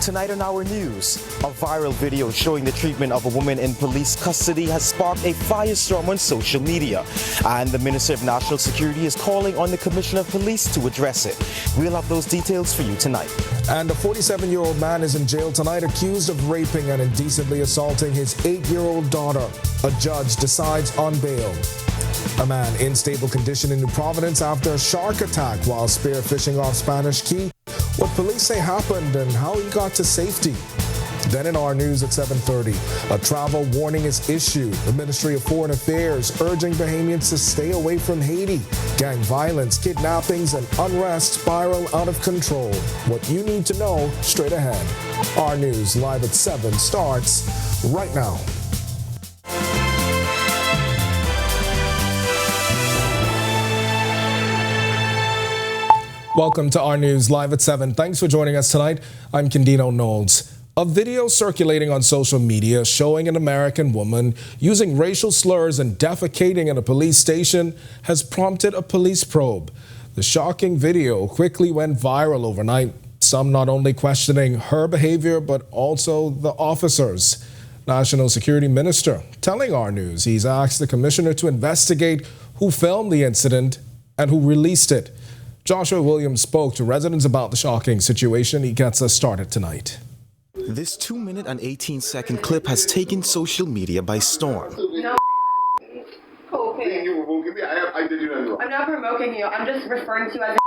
Tonight on Our News, a viral video showing the treatment of a woman in police custody has sparked a firestorm on social media. And the Minister of National Security is calling on the Commissioner of Police to address it. We'll have those details for you tonight. And a 47-year-old man is in jail tonight accused of raping and indecently assaulting his 8-year-old daughter. A judge decides on bail. A man in stable condition in New Providence after a shark attack while spearfishing off Spanish Key. What police say happened and how he got to safety. Then in our news at 7:30, a travel warning is issued. The Ministry of Foreign Affairs urging Bahamians to stay away from Haiti. Gang violence, kidnappings, and unrest spiral out of control. What you need to know straight ahead. Our news live at 7 starts right now. Welcome to our news live at 7. Thanks for joining us tonight. I'm Candino Knowles. A video circulating on social media showing an American woman using racial slurs and defecating in a police station has prompted a police probe. The shocking video quickly went viral overnight, some not only questioning her behavior but also the officers. National Security Minister telling our news he's asked the commissioner to investigate who filmed the incident and who released it. Joshua Williams spoke to residents about the shocking situation. He gets us started tonight. This 2-minute and 18-second clip has taken social media by storm. No. Okay. I'm not provoking you. I'm just referring to you as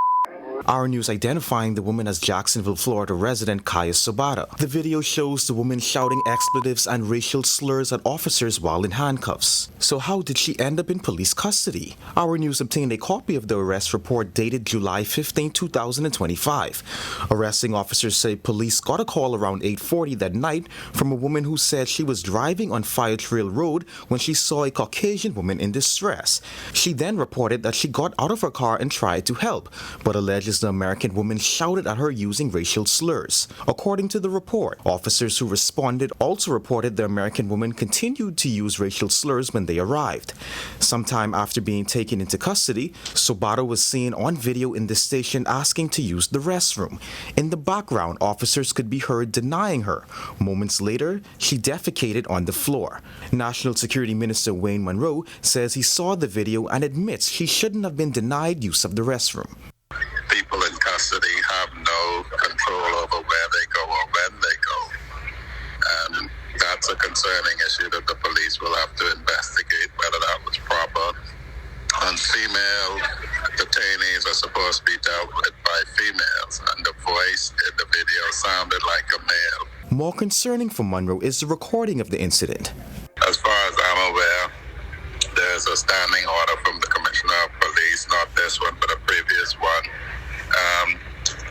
Our news identifying the woman as Jacksonville, Florida resident Kaya Sabata. The video shows the woman shouting expletives and racial slurs at officers while in handcuffs. So how did she end up in police custody? Our news obtained a copy of the arrest report dated July 15, 2025. Arresting officers say police got a call around 8:40 that night from a woman who said she was driving on Fire Trail Road when she saw a Caucasian woman in distress. She then reported that she got out of her car and tried to help, but alleges the American woman shouted at her using racial slurs. According to the report, officers who responded also reported the American woman continued to use racial slurs when they arrived. Sometime after being taken into custody, Sabata was seen on video in the station asking to use the restroom. In the background, officers could be heard denying her. Moments later, she defecated on the floor. National Security Minister Wayne Monroe says he saw the video and admits she shouldn't have been denied use of the restroom. People in custody have no control over where they go or when they go. And that's a concerning issue that the police will have to investigate whether that was proper. And female detainees are supposed to be dealt with by females, and the voice in the video sounded like a male. More concerning for Monroe is the recording of the incident. As far as I'm aware, there's a standing order from the Commissioner of Police, not this one, but a previous one,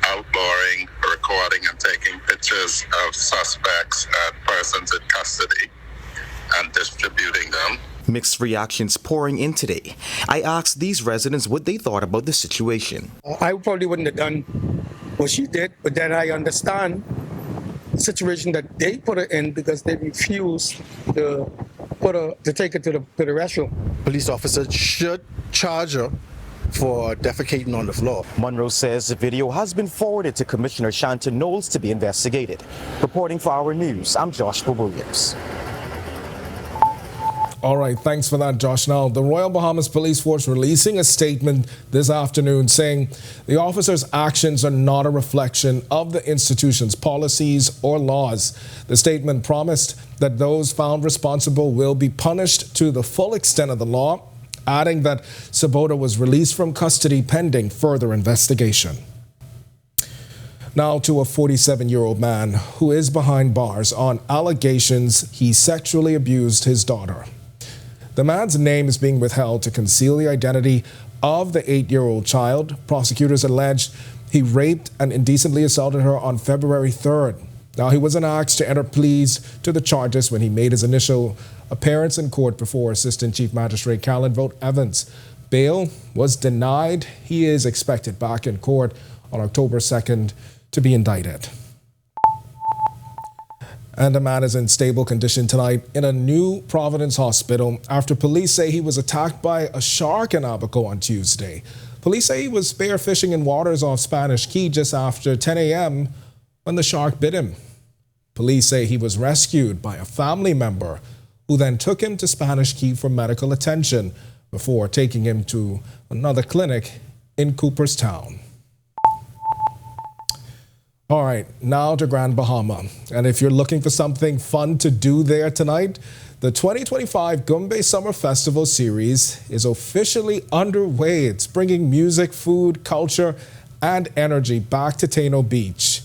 outlawing recording and taking pictures of suspects and persons in custody and distributing them. Mixed reactions pouring in today. I asked these residents what they thought about the situation. I probably wouldn't have done what she did, but then I understand the situation that they put her in because they refused to take her to the restroom. Police officers should charge her for defecating on the floor. Monroe says the video has been forwarded to Commissioner Shanta Knowles to be investigated. Reporting for Our News, I'm Joshua Williams. All right, thanks for that, Josh. Now, the Royal Bahamas Police Force releasing a statement this afternoon saying the officers' actions are not a reflection of the institution's policies or laws. The statement promised that those found responsible will be punished to the full extent of the law, adding that Sabota was released from custody pending further investigation. Now to a 47-year-old man who is behind bars on allegations he sexually abused his daughter. The man's name is being withheld to conceal the identity of the 8-year-old child. Prosecutors alleged he raped and indecently assaulted her on February 3rd. Now, he wasn't asked to enter pleas to the charges when he made his initial appearance in court before Assistant Chief Magistrate Callan Vogt Evans. Bail was denied. He is expected back in court on October 2nd to be indicted. And a man is in stable condition tonight in a New Providence hospital after police say he was attacked by a shark in Abaco on Tuesday. Police say he was spearfishing in waters off Spanish Key just after 10 a.m. when the shark bit him. Police say he was rescued by a family member who then took him to Spanish Key for medical attention before taking him to another clinic in Cooperstown. All right, now to Grand Bahama. And if you're looking for something fun to do there tonight, the 2025 Gumbe Summer Festival series is officially underway. It's bringing music, food, culture, and energy back to Taino Beach.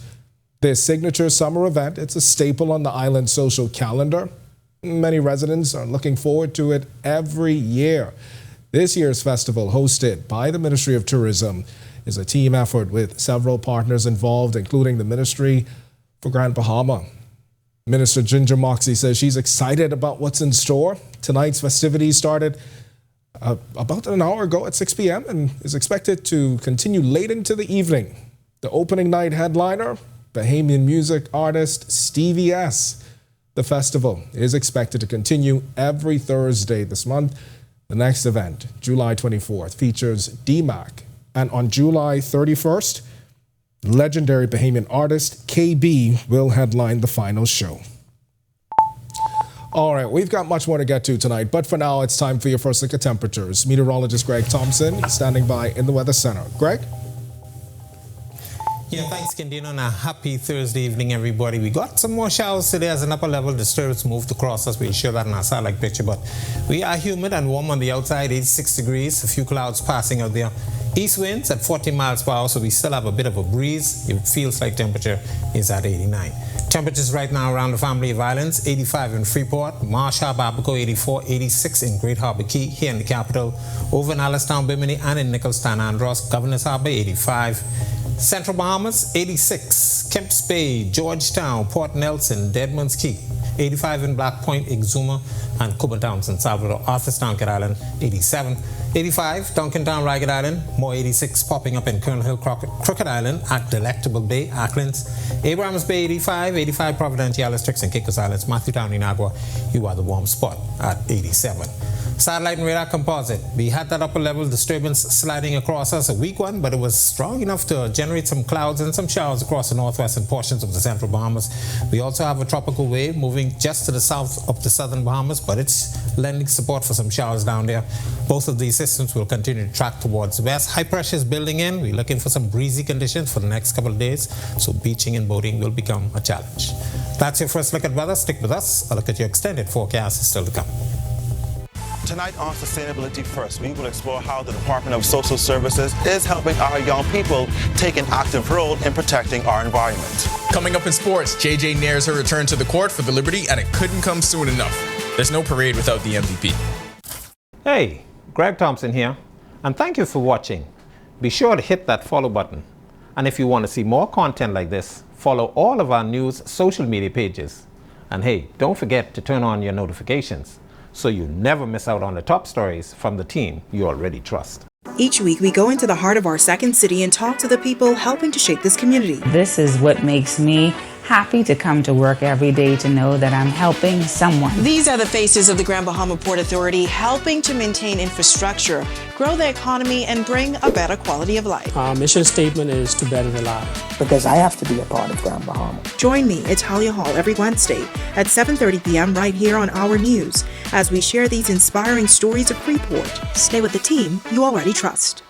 This signature summer event, it's a staple on the island's social calendar. Many residents are looking forward to it every year. This year's festival, hosted by the Ministry of Tourism, is a team effort with several partners involved, including the Ministry for Grand Bahama. Minister Ginger Moxie says she's excited about what's in store. Tonight's festivities started about an hour ago at 6 p.m. and is expected to continue late into the evening. The opening night headliner, Bahamian music artist Stevie S. The festival is expected to continue every Thursday this month. The next event, July 24th, features D-Mac. And on July 31st, legendary Bahamian artist KB will headline the final show. All right, we've got much more to get to tonight, but for now, it's time for your first look at temperatures. Meteorologist Greg Thompson is standing by in the Weather Center. Greg? Yeah, thanks, Kendino, and a happy Thursday evening, everybody. We got some more showers today as an upper level disturbance moved across us. We'll show that in our satellite picture, but we are humid and warm on the outside, 86 degrees, a few clouds passing out there. East winds at 40 miles per hour, so we still have a bit of a breeze. It feels like temperature is at 89. Temperatures right now around the family of islands, 85 in Freeport, Marsh Harbour, Abaco, 84, 86 in Great Harbour Key, here in the capital, over in Alistown, Bimini, and in Nicholstown, Andros, Governor's Harbour, 85. Central Bahamas, 86. Kemps Bay, Georgetown, Port Nelson, Deadman's Key, 85 in Black Point, Exuma, and Cooperstown, San Salvador, Arthurstown, Cat Island, 87. 85, Duncantown, Ragged Island, more 86 popping up in Colonel Hill, Crooked Island at Delectable Bay, Acklands. Abrahams Bay, 85, 85 Providenciales, Tricks and Caicos Islands, Matthewtown, Inagua, you are the warm spot at 87. Satellite and radar composite. We had that upper level disturbance sliding across us, a weak one, but it was strong enough to generate some clouds and some showers across the northwestern portions of the central Bahamas. We also have a tropical wave moving just to the south of the southern Bahamas, but it's lending support for some showers down there. Both of these systems will continue to track towards the west. High pressure is building in. We're looking for some breezy conditions for the next couple of days, so beaching and boating will become a challenge. That's your first look at weather. Stick with us. A look at your extended forecast is still to come. Tonight on Sustainability First, we will explore how the Department of Social Services is helping our young people take an active role in protecting our environment. Coming up in sports, JJ nares her return to the court for the Liberty, and it couldn't come soon enough. There's no parade without the MVP. Hey, Greg Thompson here, and thank you for watching. Be sure to hit that follow button. And if you want to see more content like this, follow all of our news social media pages. And hey, don't forget to turn on your notifications, so you never miss out on the top stories from the team you already trust. Each week, we go into the heart of our second city and talk to the people helping to shape this community. This is what makes me happy to come to work every day, to know that I'm helping someone. These are the faces of the Grand Bahama Port Authority, helping to maintain infrastructure, grow the economy, and bring a better quality of life. Our mission statement is to better the life. Because I have to be a part of Grand Bahama. Join me at Talia Hall every Wednesday at 7:30 p.m. right here on Our News as we share these inspiring stories of Freeport. Stay with the team you already trust.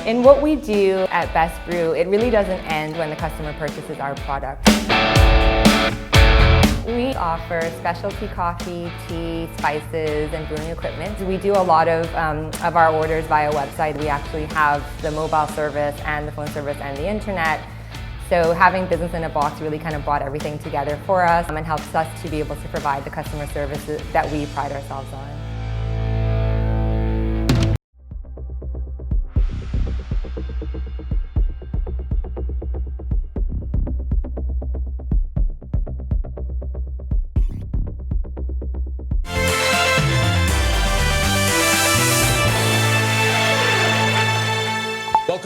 In what we do at Best Brew, it really doesn't end when the customer purchases our product. We offer specialty coffee, tea, spices, and brewing equipment. We do a lot of our orders via website. We actually have the mobile service and the phone service and the internet. So having business in a box really kind of brought everything together for us and helps us to be able to provide the customer services that we pride ourselves on.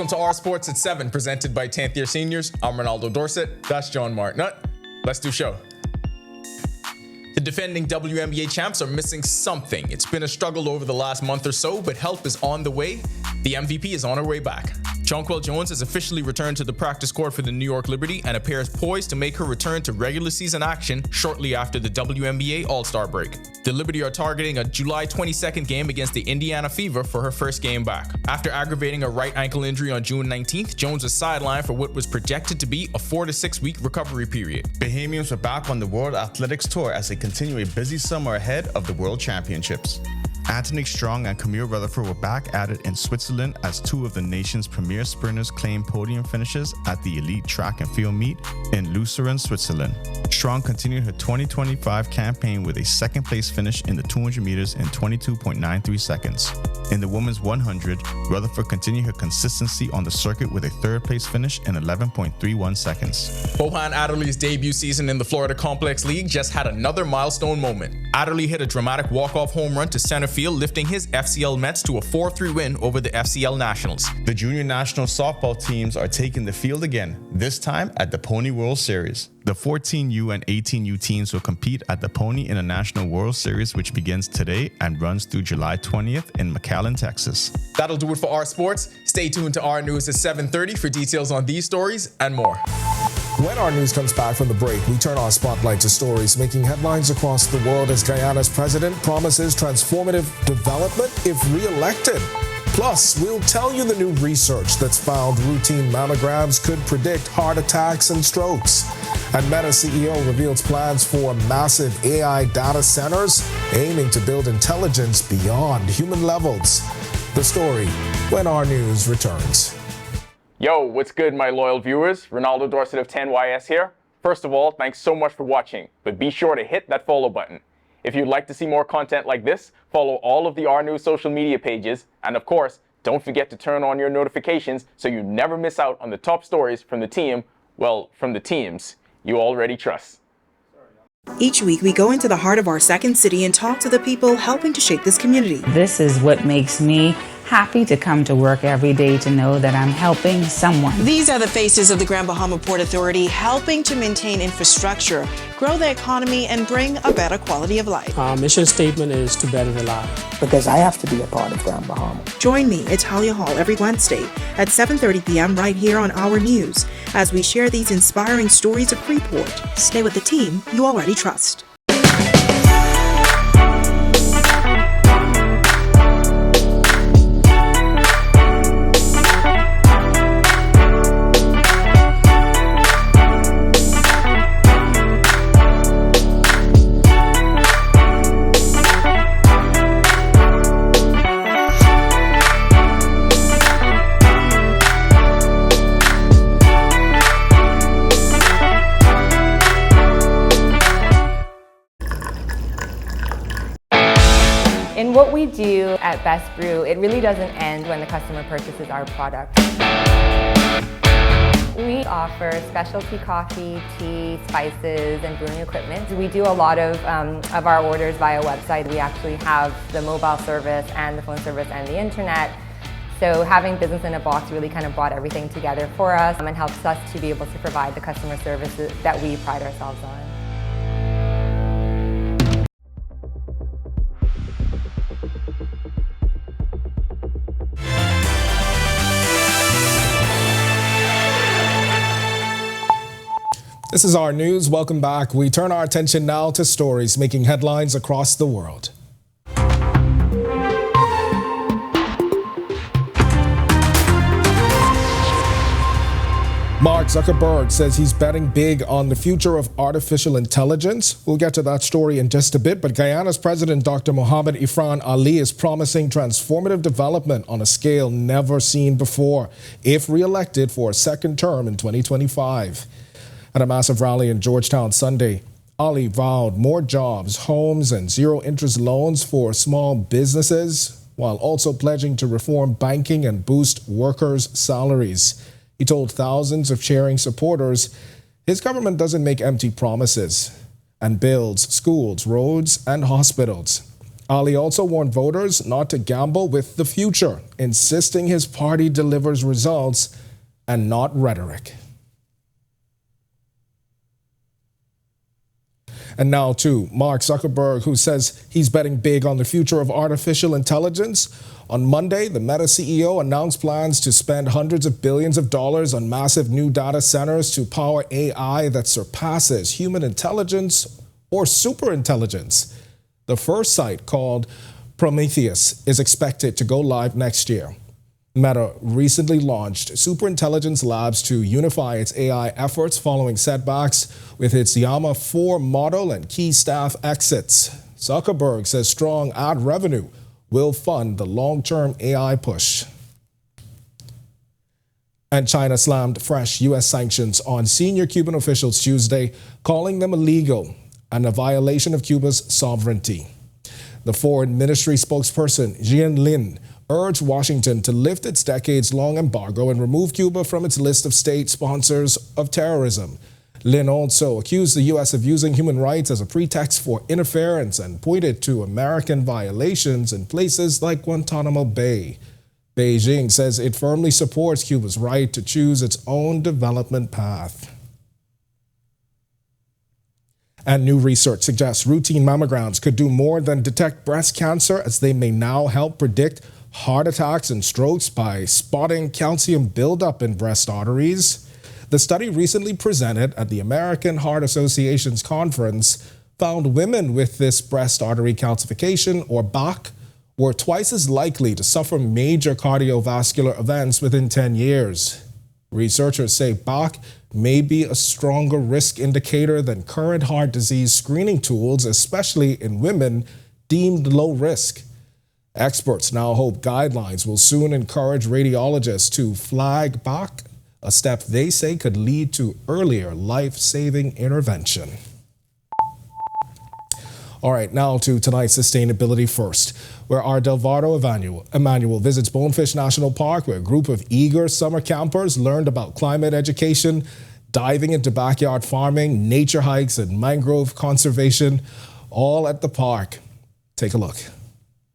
Welcome to Our Sports at 7, presented by 10th Year Seniors. I'm Ronaldo Dorset. That's John Martnut. Let's do show. The defending WNBA champs are missing something. It's been a struggle over the last month or so, but help is on the way. The MVP is on her way back. Jonquel Jones has officially returned to the practice court for the New York Liberty and appears poised to make her return to regular season action shortly after the WNBA All-Star break. The Liberty are targeting a July 22nd game against the Indiana Fever for her first game back. After aggravating a right ankle injury on June 19th, Jones was sidelined for what was projected to be a 4 to 6 week recovery period. Bahamians are back on the World Athletics Tour as they continue a busy summer ahead of the World Championships. Anthony Strong and Camille Rutherford were back at it in Switzerland as two of the nation's premier sprinters claimed podium finishes at the elite track and field meet in Lucerne, Switzerland. Strong continued her 2025 campaign with a second-place finish in the 200 meters in 22.93 seconds. In the women's 100, Rutherford continued her consistency on the circuit with a third-place finish in 11.31 seconds. Bohan Adderley's debut season in the Florida Complex League just had another milestone moment. Adderley hit a dramatic walk-off home run to center field, lifting his FCL Mets to a 4-3 win over the FCL Nationals. The junior national softball teams are taking the field again, this time at the Pony World Series. The 14U and 18U teams will compete at the Pony International World Series, which begins today and runs through July 20th in McAllen, Texas. That'll do it for Our Sports. Stay tuned to Our News at 7:30 for details on these stories and more. When our news comes back from the break, we turn our spotlight to stories making headlines across the world as Guyana's president promises transformative development if re-elected. Plus, we'll tell you the new research that's found routine mammograms could predict heart attacks and strokes. And Meta CEO reveals plans for massive AI data centers aiming to build intelligence beyond human levels. The story when our news returns. Yo, what's good, my loyal viewers? Ronaldo Dorset of 10YS here. First of all, thanks so much for watching, but be sure to hit that follow button. If you'd like to see more content like this, follow all of the Our News social media pages, and of course, don't forget to turn on your notifications so you never miss out on the top stories from the team, well, from the teams you already trust. Each week, we go into the heart of our second city and talk to the people helping to shape this community. This is what makes me happy to come to work every day, to know that I'm helping someone. These are the faces of the Grand Bahama Port Authority, helping to maintain infrastructure, grow the economy, and bring a better quality of life. Our mission statement is to better the life. Because I have to be a part of Grand Bahama. Join me, Italia Hall, every Wednesday at 7:30 p.m. right here on Our News as we share these inspiring stories of Freeport. Stay with the team you already trust. In what we do at Best Brew, it really doesn't end when the customer purchases our product. We offer specialty coffee, tea, spices, and brewing equipment. We do a lot of our orders via website. We actually have the mobile service and the phone service and the internet. So having business in a box really kind of brought everything together for us and helps us to be able to provide the customer services that we pride ourselves on. This is Our News. Welcome back. We turn our attention now to stories making headlines across the world. Mark Zuckerberg says he's betting big on the future of artificial intelligence. We'll get to that story in just a bit, but Guyana's President Dr. Mohamed Ifran Ali is promising transformative development on a scale never seen before if re-elected for a second term in 2025. At a massive rally in Georgetown Sunday, Ali vowed more jobs, homes, and zero-interest loans for small businesses, while also pledging to reform banking and boost workers' salaries. He told thousands of cheering supporters his government doesn't make empty promises and builds schools, roads, and hospitals. Ali also warned voters not to gamble with the future, insisting his party delivers results and not rhetoric. And now to Mark Zuckerberg, who says he's betting big on the future of artificial intelligence. On Monday, the Meta CEO announced plans to spend hundreds of billions of dollars on massive new data centers to power AI that surpasses human intelligence or superintelligence. The first site, called Prometheus, is expected to go live next year. Meta recently launched superintelligence labs to unify its AI efforts following setbacks with its Llama 4 model and key staff exits. Zuckerberg says strong ad revenue will fund the long-term AI push. And China slammed fresh U.S. sanctions on senior Cuban officials Tuesday, calling them illegal and a violation of Cuba's sovereignty. The Foreign Ministry spokesperson, Jian Lin, urged Washington to lift its decades-long embargo and remove Cuba from its list of state sponsors of terrorism. Lin also accused the U.S. of using human rights as a pretext for interference and pointed to American violations in places like Guantanamo Bay. Beijing says it firmly supports Cuba's right to choose its own development path. And new research suggests routine mammograms could do more than detect breast cancer, as they may now help predict heart attacks and strokes by spotting calcium buildup in breast arteries. The study recently presented at the American Heart Association's conference found women with this breast artery calcification, or BAC, were twice as likely to suffer major cardiovascular events within 10 years. Researchers say BAC may be a stronger risk indicator than current heart disease screening tools, especially in women deemed low risk. Experts now hope guidelines will soon encourage radiologists to flag BAC, a step they say could lead to earlier life-saving intervention. All right, now to tonight's Sustainability First, where our Delvado Emmanuel visits Bonefish National Park, where a group of eager summer campers learned about climate education, diving into backyard farming, nature hikes, and mangrove conservation, all at the park. Take a look.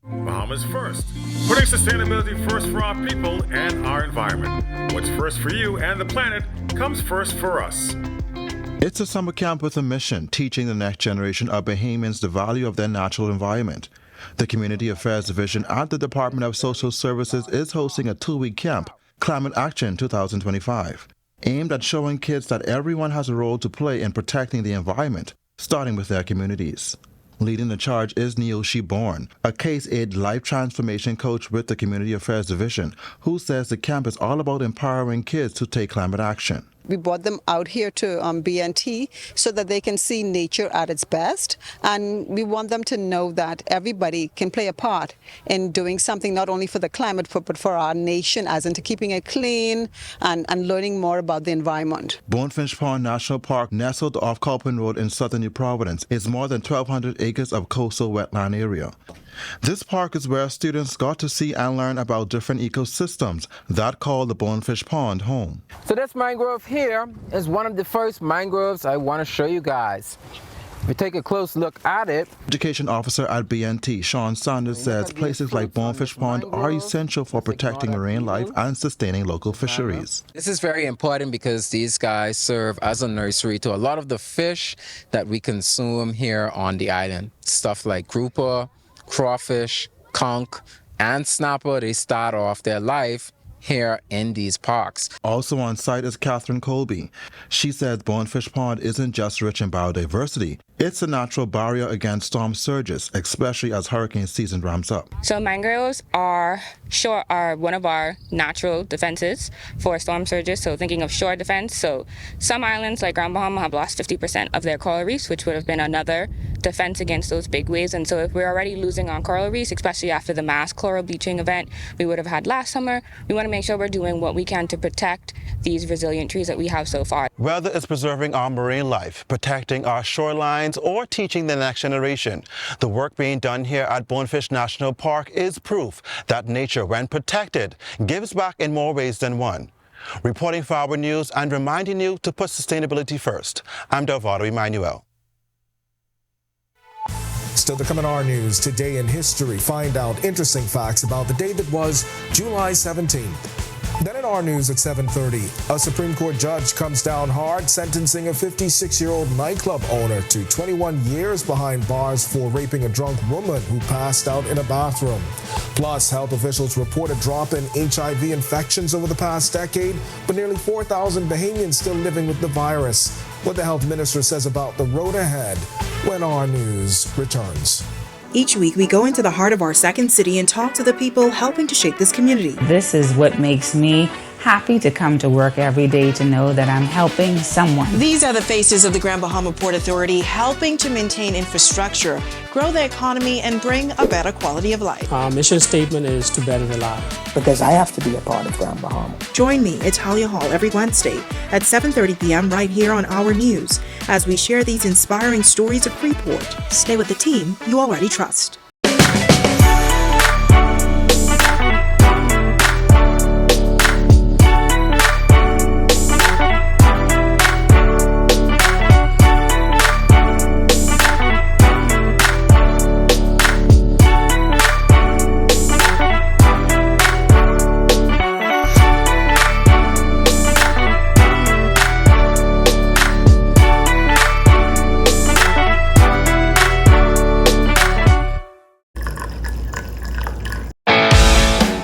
Bahamas First, putting sustainability first for our people and our environment. What's first for you and the planet comes first for us. It's a summer camp with a mission, teaching the next generation of Bahamians the value of their natural environment. The Community Affairs Division at the Department of Social Services is hosting a 2-week camp, Climate Action 2025, aimed at showing kids that everyone has a role to play in protecting the environment, starting with their communities. Leading the charge is Neoshi Bourne, a Case Aid life transformation coach with the Community Affairs Division, who says the camp is all about empowering kids to take climate action. We brought them out here to BNT so that they can see nature at its best, and we want them to know that everybody can play a part in doing something not only for the climate but for our nation, as into keeping it clean and learning more about the environment. Bonefish Pond National Park, nestled off Culpin Road in southern New Providence, is more than 1,200 acres of coastal wetland area. This park is where students got to see and learn about different ecosystems that call the Bonefish Pond home. So this mangrove here is one of the first mangroves I want to show you guys. If you take a close look at it. Education officer at BNT, Sean Sanders, says places like Bonefish Pond are essential for protecting marine life and sustaining local fisheries. This is very important because these guys serve as a nursery to a lot of the fish that we consume here on the island. Stuff like grouper, crawfish, conch, and snapper. They start off their life here in these parks. Also on site is Catherine Colby. She says Bonefish Pond isn't just rich in biodiversity, it's a natural barrier against storm surges, especially as hurricane season ramps up. So mangroves are one of our natural defenses for storm surges. So thinking of shore defense, so some islands like Grand Bahama have lost 50% of their coral reefs, which would have been another defense against those big waves. And so if we're already losing on coral reefs, especially after the mass coral bleaching event we would have had last summer, we want to make sure we're doing what we can to protect these resilient trees that we have so far. Whether it's preserving our marine life, protecting our shorelines, or teaching the next generation, the work being done here at Bonefish National Park is proof that nature, when protected, gives back in more ways than one. Reporting for Our News and reminding you to put sustainability first, I'm Delvado Emmanuel. Still to come in our news, today in history, find out interesting facts about the day that was July 17th. Then in our news at 7:30, a Supreme Court judge comes down hard, sentencing a 56-year-old nightclub owner to 21 years behind bars for raping a drunk woman who passed out in a bathroom. Plus, health officials report a drop in HIV infections over the past decade, but nearly 4,000 Bahamians still living with the virus. What the health minister says about the road ahead when our news returns. Each week, we go into the heart of our second city and talk to the people helping to shape this community. This is what makes me happy to come to work every day, to know that I'm helping someone. These are the faces of the Grand Bahama Port Authority, helping to maintain infrastructure, grow the economy, and bring a better quality of life. Our mission statement is to better the lives. Because I have to be a part of Grand Bahama. Join me, Talia Hall, every Wednesday at 7:30 p.m. right here on Our News as we share these inspiring stories of Freeport. Stay with the team you already trust.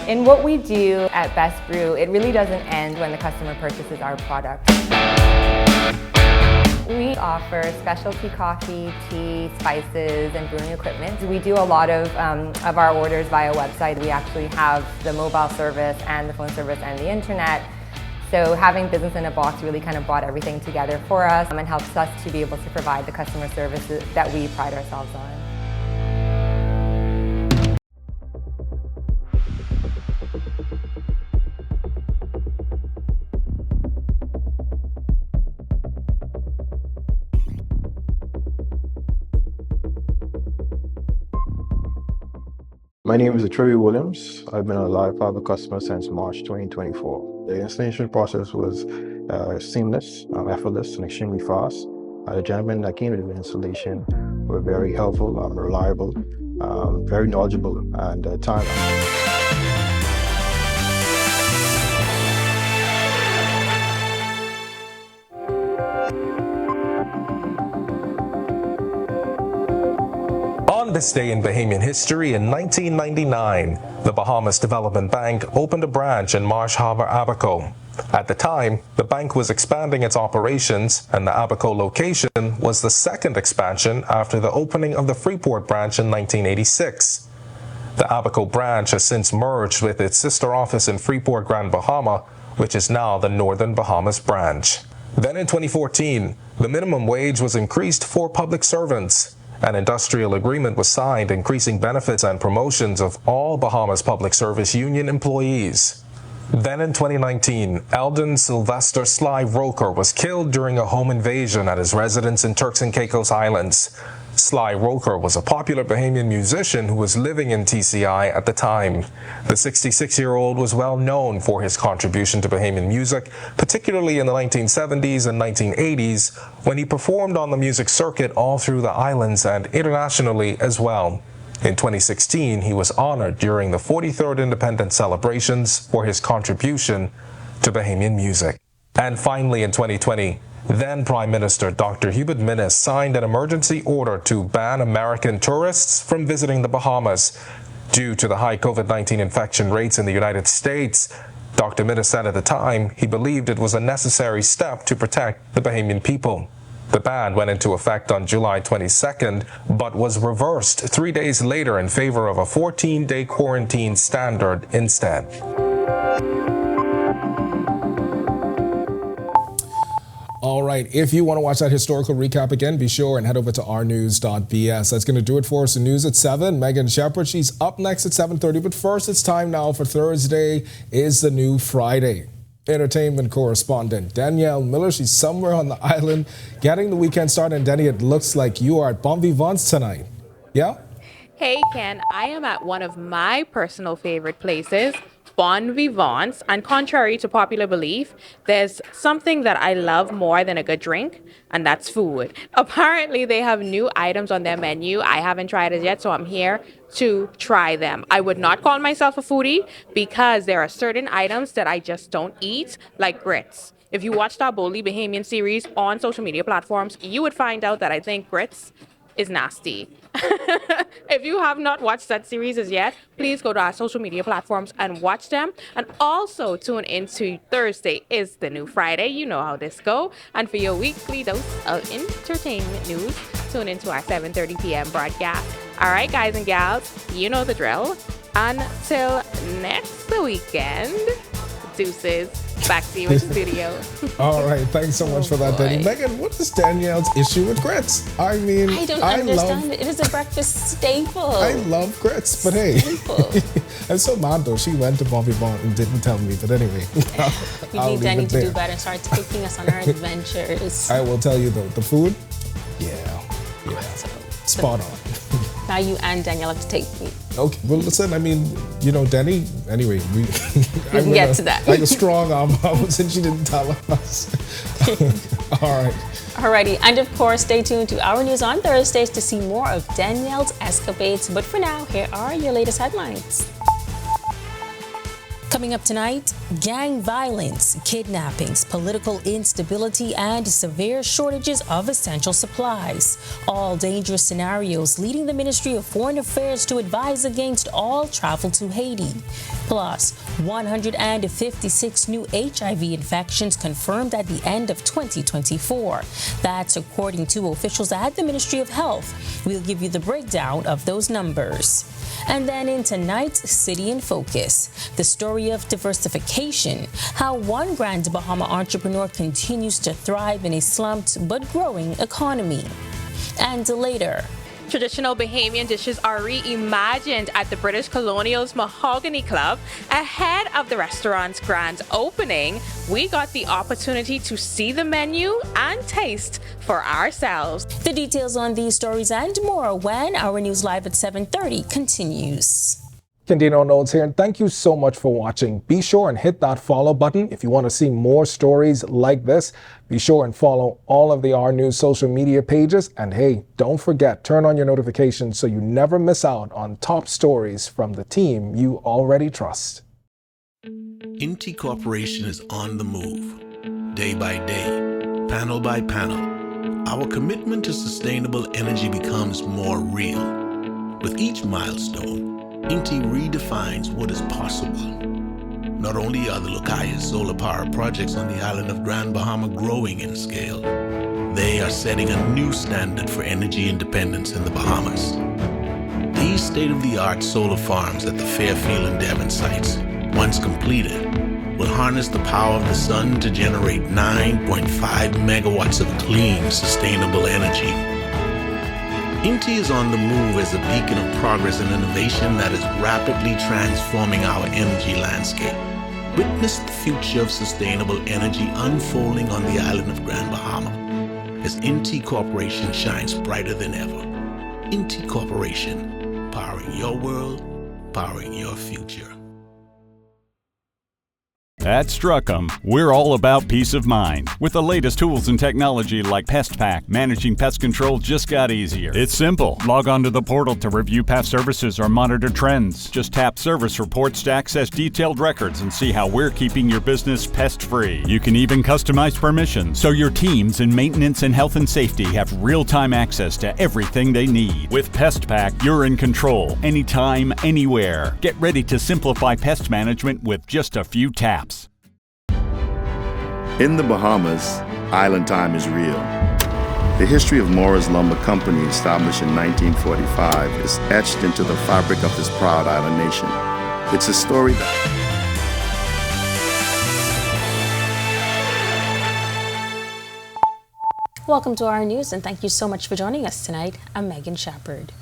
In what we do at Best Brew, it really doesn't end when the customer purchases our product. We offer specialty coffee, tea, spices, and brewing equipment. We do a lot of our orders via website. We actually have the mobile service and the phone service and the internet. So having business in a box really kind of brought everything together for us and helps us to be able to provide the customer service that we pride ourselves on. My name is Troy Williams. I've been a Live Fiber customer since March 2024. The installation process was seamless, effortless, and extremely fast. The gentlemen that came to the installation were very helpful, reliable, very knowledgeable, and timely. On this day in Bahamian history, in 1999, the Bahamas Development Bank opened a branch in Marsh Harbor, Abaco. At the time, the bank was expanding its operations, and the Abaco location was the second expansion after the opening of the Freeport branch in 1986. The Abaco branch has since merged with its sister office in Freeport, Grand Bahama, which is now the Northern Bahamas branch. Then in 2014, the minimum wage was increased for public servants. An industrial agreement was signed increasing benefits and promotions of all Bahamas Public Service Union employees. Then in 2019, Eldon Sylvester Sly Roker was killed during a home invasion at his residence in Turks and Caicos Islands. Sly Roker was a popular Bahamian musician who was living in TCI at the time. The 66-year-old was well known for his contribution to Bahamian music, particularly in the 1970s and 1980s, when he performed on the music circuit all through the islands and internationally as well. In 2016, he was honored during the 43rd Independence celebrations for his contribution to Bahamian music. And finally, in 2020, then Prime Minister Dr. Hubert Minnis signed an emergency order to ban American tourists from visiting the Bahamas. Due to the high COVID-19 infection rates in the United States, Dr. Minnis said at the time he believed it was a necessary step to protect the Bahamian people. The ban went into effect on July 22nd, but was reversed 3 days later in favor of a 14-day quarantine standard instead. All right, if you want to watch that historical recap again, be sure and head over to ournews.bs. That's going to do it for us in News at 7. Megan Shepard, she's up next at 7:30. But first, it's time now for Thursday is the New Friday. Entertainment correspondent Danielle Miller, she's somewhere on the island getting the weekend started. And Danny, it looks like you are at Bon Vivant's tonight. Yeah? Hey, Ken, I am at one of my personal favorite places, bon vivants, and contrary to popular belief, there's something that I love more than a good drink, and that's food. Apparently, they have new items on their menu. I haven't tried it yet, so I'm here to try them. I would not call myself a foodie because there are certain items that I just don't eat, like grits. If you watched our Boldly Bahamian series on social media platforms, you would find out that I think grits is nasty. If you have not watched that series as yet, please go to our social media platforms and watch them. And also tune into Thursday is the new Friday. You know how this go. And for your weekly dose of entertainment news, tune into our 7:30 p.m. broadcast. All right, guys and gals, you know the drill. Until next weekend, deuces. Back to you in the studio. All right, thanks so much for that, Danny. Megan, what is Danielle's issue with grits? I mean, I don't understand it. It is a breakfast staple. I love grits, but hey. I'm so mad though. She went to Bon Vivant and didn't tell me. But anyway, we need Danny to do better and start taking us on our adventures. I will tell you though, the food, spot on. Now you and Danielle have to take me. Okay, well listen, I mean, you know, Danny, anyway, we can get to that. Like a strong arm since she didn't tell us. All right. Alrighty, and of course, stay tuned to Our News on Thursdays to see more of Danielle's escapades. But for now, here are your latest headlines. Coming up tonight, gang violence, kidnappings, political instability, and severe shortages of essential supplies. All dangerous scenarios leading the Ministry of Foreign Affairs to advise against all travel to Haiti. Plus, 156 new HIV infections confirmed at the end of 2024. That's according to officials at the Ministry of Health. We'll give you the breakdown of those numbers. And then in tonight's City in Focus, the story of diversification, how one Grand Bahama entrepreneur continues to thrive in a slumped but growing economy. And later, traditional Bahamian dishes are reimagined at the British Colonial's Mahogany Club. Ahead of the restaurant's grand opening, we got the opportunity to see the menu and taste for ourselves. The details on these stories and more when Our News Live at 7:30 continues. Candino Notes here, and thank you so much for watching. Be sure and hit that follow button if you want to see more stories like this. Be sure and follow all of the Our News social media pages. And hey, don't forget, turn on your notifications so you never miss out on top stories from the team you already trust. Inti Corporation is on the move, day by day, panel by panel. Our commitment to sustainable energy becomes more real. With each milestone, Inti redefines what is possible. Not only are the Lucayas solar power projects on the island of Grand Bahama growing in scale, they are setting a new standard for energy independence in the Bahamas. These state-of-the-art solar farms at the Fairfield and Devon sites, once completed, will harness the power of the sun to generate 9.5 megawatts of clean, sustainable energy. Inti is on the move as a beacon of progress and innovation that is rapidly transforming our energy landscape. Witness the future of sustainable energy unfolding on the island of Grand Bahama as Inti Corporation shines brighter than ever. Inti Corporation, powering your world, powering your future. At Struckham, we're all about peace of mind. With the latest tools and technology like PestPack, managing pest control just got easier. It's simple. Log on to the portal to review past services or monitor trends. Just tap Service Reports to access detailed records and see how we're keeping your business pest-free. You can even customize permissions so your teams in maintenance and health and safety have real-time access to everything they need. With PestPack, you're in control, anytime, anywhere. Get ready to simplify pest management with just a few taps. In the Bahamas, island time is real. The history of Morris Lumber Company, established in 1945, is etched into the fabric of this proud island nation. It's a story that... Welcome to Our News, and thank you so much for joining us tonight. I'm Megan Shepard.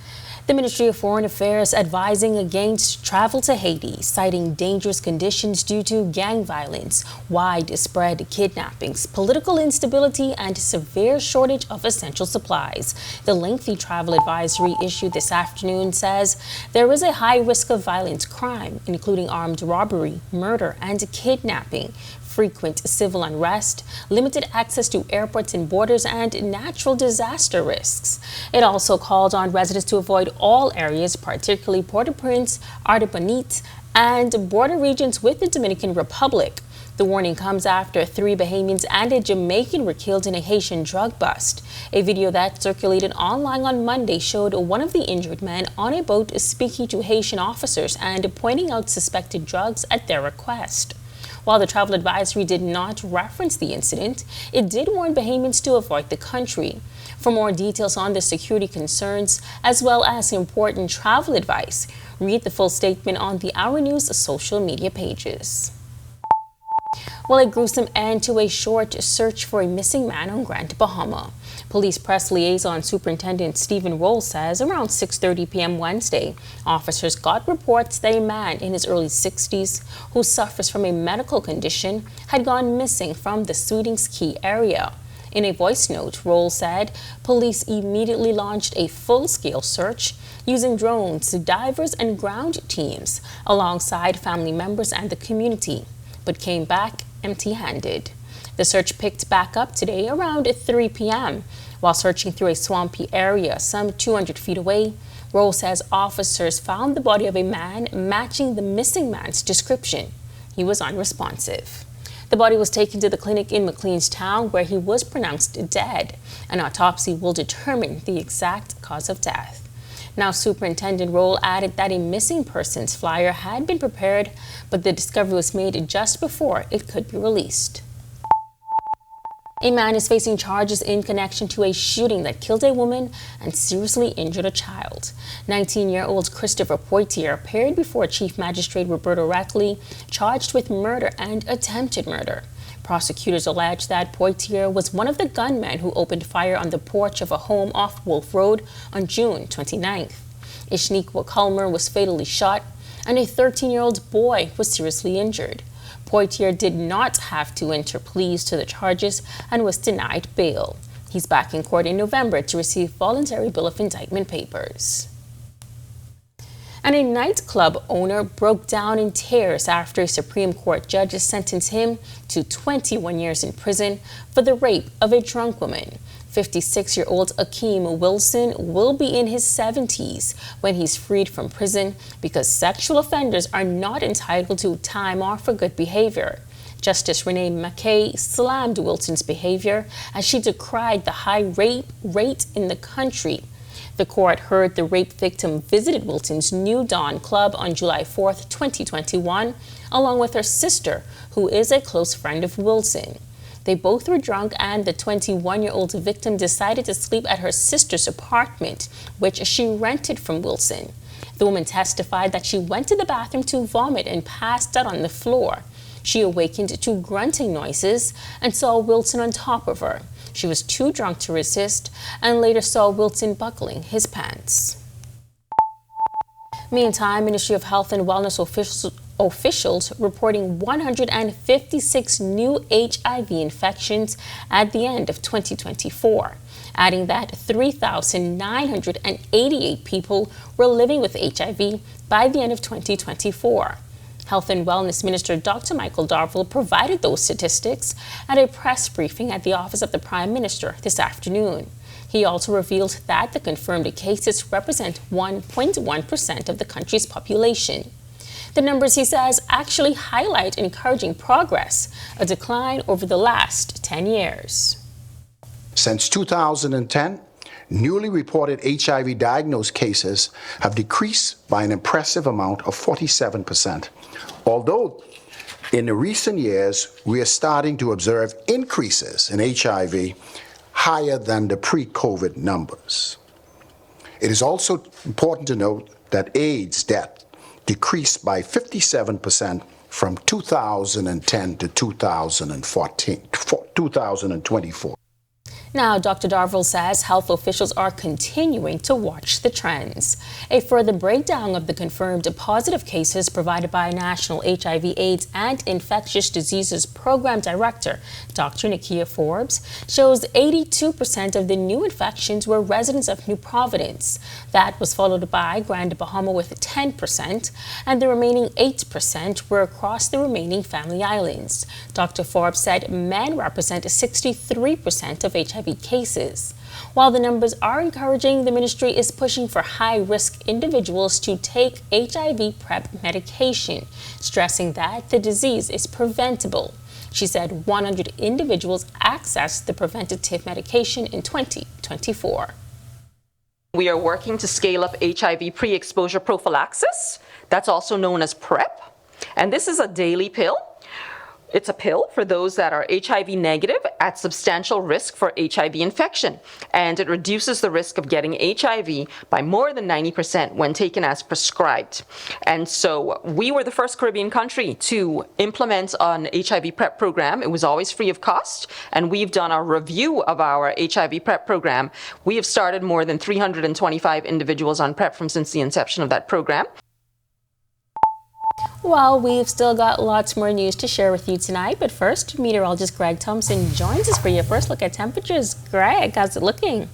The Ministry of Foreign Affairs advising against travel to Haiti, citing dangerous conditions due to gang violence, widespread kidnappings, political instability, and severe shortage of essential supplies. The lengthy travel advisory issued this afternoon says there is a high risk of violent crime, including armed robbery, murder, and kidnapping, frequent civil unrest, limited access to airports and borders, and natural disaster risks. It also called on residents to avoid all areas, particularly Port-au-Prince, Artibonite, and border regions with the Dominican Republic. The warning comes after 3 Bahamians and a Jamaican were killed in a Haitian drug bust. A video that circulated online on Monday showed one of the injured men on a boat speaking to Haitian officers and pointing out suspected drugs at their request. While the travel advisory did not reference the incident, it did warn Bahamians to avoid the country. For more details on the security concerns, as well as important travel advice, read the full statement on the Our News social media pages. Well, a gruesome end to a short search for a missing man on Grand Bahama. Police Press Liaison Superintendent Stephen Roll says around 6:30 p.m. Wednesday, officers got reports that a man in his early 60s who suffers from a medical condition had gone missing from the Sweetings Key area. In a voice note, Roll said police immediately launched a full-scale search using drones, divers, and ground teams alongside family members and the community, but came back empty-handed. The search picked back up today around 3 p.m. While searching through a swampy area some 200 feet away, Roll says officers found the body of a man matching the missing man's description. He was unresponsive. The body was taken to the clinic in McLeanstown where he was pronounced dead. An autopsy will determine the exact cause of death. Now, Superintendent Roll added that a missing persons flyer had been prepared, but the discovery was made just before it could be released. A man is facing charges in connection to a shooting that killed a woman and seriously injured a child. 19-year-old Christopher Poitier appeared before Chief Magistrate Roberto Rackley, charged with murder and attempted murder. Prosecutors allege that Poitier was one of the gunmen who opened fire on the porch of a home off Wolf Road on June 29th. Ishniqua Culmer was fatally shot, and a 13-year-old boy was seriously injured. Poitier did not have to enter pleas to the charges and was denied bail. He's back in court in November to receive voluntary bill of indictment papers. And a nightclub owner broke down in tears after a Supreme Court judge sentenced him to 21 years in prison for the rape of a drunk woman. 56-year-old Akeem Wilson will be in his 70s when he's freed from prison because sexual offenders are not entitled to time off for good behavior. Justice Renee McKay slammed Wilson's behavior as she decried the high rape rate in the country. The court heard the rape victim visited Wilson's New Dawn Club on July 4th, 2021, along with her sister, who is a close friend of Wilson. They both were drunk, and the 21-year-old victim decided to sleep at her sister's apartment, which she rented from Wilson. The woman testified that she went to the bathroom to vomit and passed out on the floor. She awakened to grunting noises and saw Wilson on top of her. She was too drunk to resist and later saw Wilson buckling his pants. Meantime, Ministry of Health and Wellness officials reporting 156 new HIV infections at the end of 2024, adding that 3,988 people were living with HIV by the end of 2024. Health and Wellness Minister Dr. Michael Darville provided those statistics at a press briefing at the Office of the Prime Minister this afternoon. He also revealed that the confirmed cases represent 1.1% of the country's population. The numbers, he says, actually highlight encouraging progress, a decline over the last 10 years. Since 2010, newly reported HIV diagnosed cases have decreased by an impressive amount of 47%. Although in the recent years, we are starting to observe increases in HIV higher than the pre-COVID numbers. It is also important to note that AIDS death decreased by 57% from 2010 to 2024. Now, Dr. Darville says health officials are continuing to watch the trends. A further breakdown of the confirmed positive cases provided by National HIV/AIDS and Infectious Diseases Program Director, Dr. Nakia Forbes, shows 82% of the new infections were residents of New Providence. That was followed by Grand Bahama with 10%, and the remaining 8% were across the remaining family islands. Dr. Forbes said men represent 63% of HIV cases. While the numbers are encouraging, the ministry is pushing for high-risk individuals to take HIV PrEP medication, stressing that the disease is preventable. She said 100 individuals accessed the preventative medication in 2024. We are working to scale up HIV pre-exposure prophylaxis. That's also known as PrEP. And this is a daily pill. It's a pill for those that are HIV negative at substantial risk for HIV infection, and it reduces the risk of getting HIV by more than 90% when taken as prescribed. And so we were the first Caribbean country to implement an HIV PrEP program. It was always free of cost, and we've done a review of our HIV PrEP program. We have started more than 325 individuals on PrEP since the inception of that program. Well, we've still got lots more news to share with you tonight, but first, meteorologist Greg Thompson joins us for your first look at temperatures. Greg, how's it looking?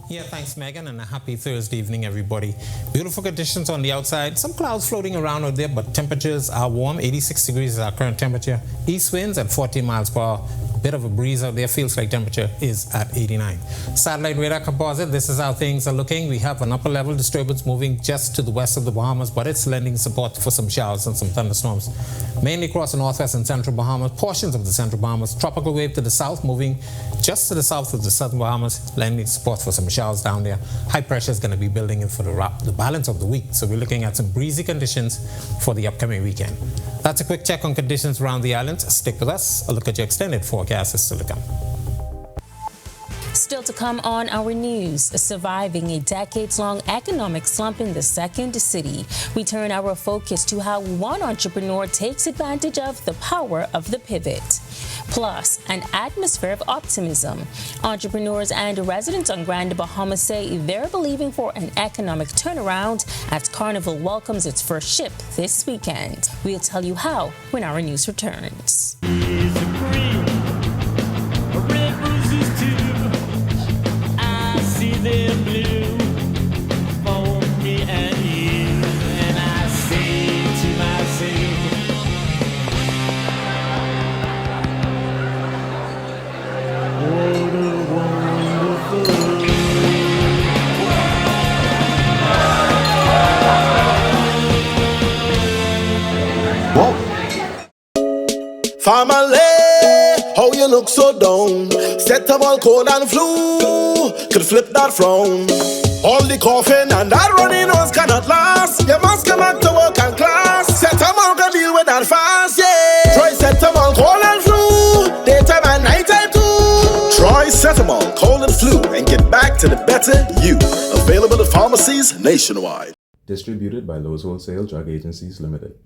Yeah, thanks, Megan, and a happy Thursday evening, everybody. Beautiful conditions on the outside. Some clouds floating around out there, but temperatures are warm. 86 degrees is our current temperature. East winds at 14 miles per hour. Bit of a breeze out there. Feels like temperature is at 89. Satellite radar composite. This is how things are looking. We have an upper level disturbance moving just to the west of the Bahamas, but it's lending support for some showers and some thunderstorms, mainly across the northwest and central Bahamas, portions of the central Bahamas. Tropical wave to the south, moving just to the south of the southern Bahamas, lending support for some showers down there. High pressure is going to be building in for the balance of the week, so we're looking at some breezy conditions for the upcoming weekend. That's a quick check on conditions around the island. Stick with us. A look at your extended forecast is still to come. Still to come on our news, surviving a decades-long economic slump in the second city. We turn our focus to how one entrepreneur takes advantage of the power of the pivot. Plus, an atmosphere of optimism. Entrepreneurs and residents on Grand Bahama say they're believing for an economic turnaround as Carnival welcomes its first ship this weekend. We'll tell you how when our news returns. They're blue for me and you, and I say to myself, what a wonderful Family, how you look so down? Set of all cold and flu could flip that frown. All the coughing and that runny nose cannot last. You must come back to work and class. Set of all can deal with that fast, yeah. Try set of all cold and flu, daytime and nighttime too. Try Cetamol, cold and flu, and get back to the better you. Available at pharmacies nationwide. Distributed by Lowe's Wholesale Drug Agencies Limited.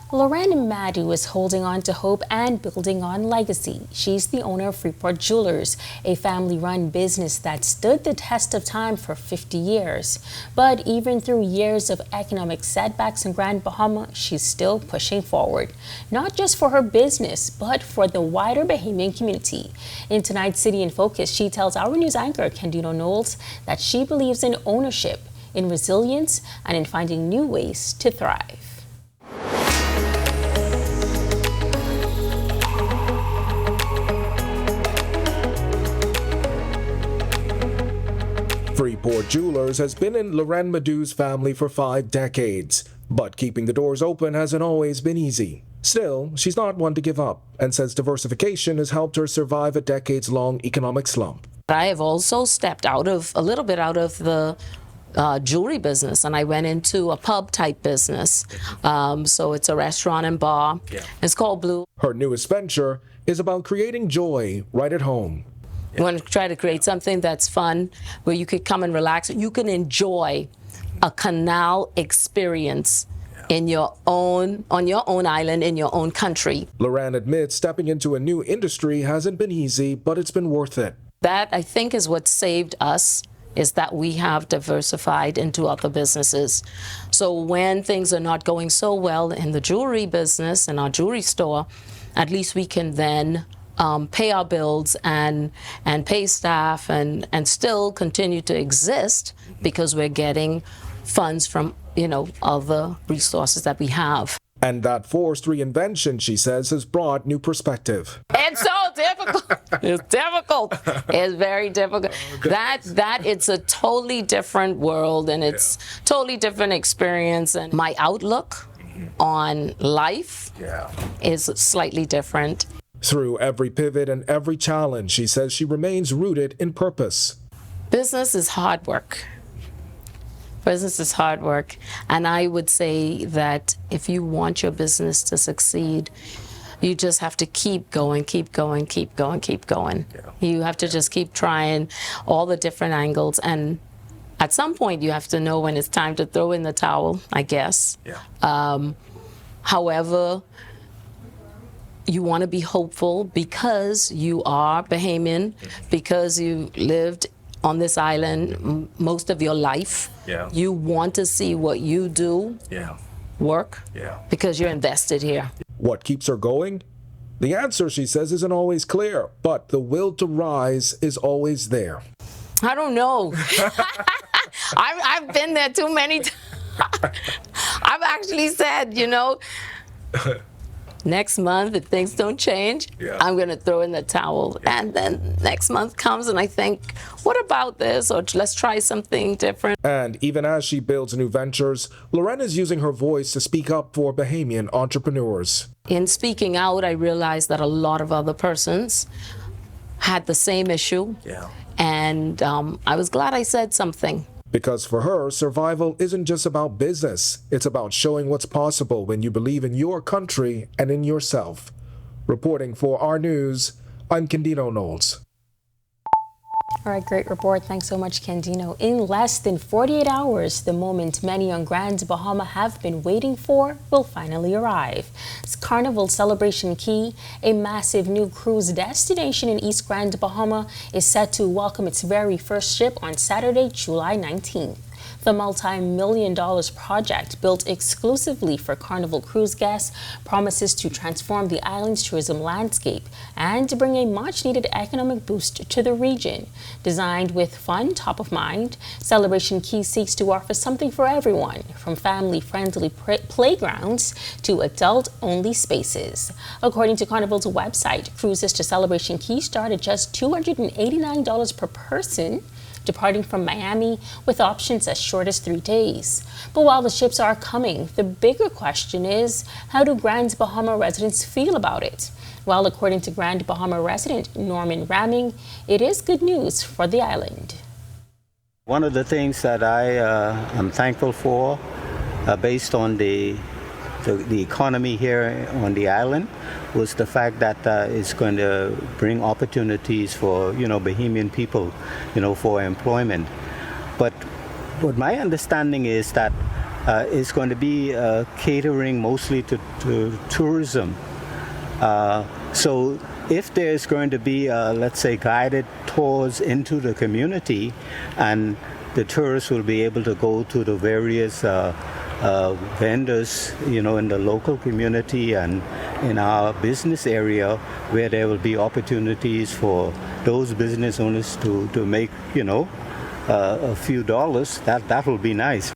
Lorraine Maddu is holding on to hope and building on legacy. She's the owner of Freeport Jewelers, a family-run business that stood the test of time for 50 years. But even through years of economic setbacks in Grand Bahama, she's still pushing forward. Not just for her business, but for the wider Bahamian community. In tonight's City in Focus, she tells our news anchor, Candido Knowles, that she believes in ownership, in resilience, and in finding new ways to thrive. Freeport Jewelers has been in Loren Madu's family for 5 decades, but keeping the doors open hasn't always been easy. Still, she's not one to give up and says diversification has helped her survive a decades-long economic slump. I have also stepped a little bit out of the jewelry business, and I went into a pub type business. So it's a restaurant and bar. Yeah. It's called Blue. Her newest venture is about creating joy right at home. You want to try to create something that's fun, where you could come and relax. You can enjoy a canal experience on your own island, in your own country. Loren admits stepping into a new industry hasn't been easy, but it's been worth it. That, I think, is what saved us, is that we have diversified into other businesses. So when things are not going so well in the jewelry business, in our jewelry store, at least we can then pay our bills and pay staff and still continue to exist, because we're getting funds from, other resources that we have. And that forced reinvention, she says, has brought new perspective. It's so difficult. It's difficult. It's very difficult. That it's a totally different world, and it's totally different experience. And my outlook on life is slightly different. Through every pivot and every challenge, she says she remains rooted in purpose. Business is hard work. Business is hard work. And I would say that if you want your business to succeed, you just have to keep going, keep going, keep going, keep going. You have to just keep trying all the different angles. And at some point, you have to know when it's time to throw in the towel, I guess. However, you want to be hopeful because you are Bahamian, because you lived on this island most of your life. You want to see what you do work because you're invested here. What keeps her going? The answer, she says, isn't always clear, but the will to rise is always there. I don't know. I've been there too many times. I've actually said, next month, if things don't change, I'm going to throw in the towel. And then next month comes and I think, what about this? Or let's try something different. And even as she builds new ventures, Loren is using her voice to speak up for Bahamian entrepreneurs. In speaking out, I realized that a lot of other persons had the same issue. And I was glad I said something. Because for her, survival isn't just about business. It's about showing what's possible when you believe in your country and in yourself. Reporting for Our News, I'm Candino Knowles. All right, great report. Thanks so much, Candino. In less than 48 hours, the moment many on Grand Bahama have been waiting for will finally arrive. It's Carnival Celebration Key, a massive new cruise destination in East Grand Bahama, is set to welcome its very first ship on Saturday, July 19th. The multi-million-dollar project, built exclusively for Carnival cruise guests, promises to transform the island's tourism landscape and to bring a much-needed economic boost to the region. Designed with fun top of mind, Celebration Key seeks to offer something for everyone, from family-friendly playgrounds to adult-only spaces. According to Carnival's website, cruises to Celebration Key start at just $289 per person, departing from Miami with options as short as 3 days. But while the ships are coming, the bigger question is, how do Grand Bahama residents feel about it? Well, according to Grand Bahama resident Norman Ramming, it is good news for the island. One of the things that I am thankful for, based on the economy here on the island, was the fact that it's going to bring opportunities for Bahamian people, for employment. But what my understanding is that it's going to be catering mostly to tourism. So if there's going to be, let's say, guided tours into the community, and the tourists will be able to go to the various vendors, in the local community and in our business area, where there will be opportunities for those business owners to make, a few dollars. That will be nice.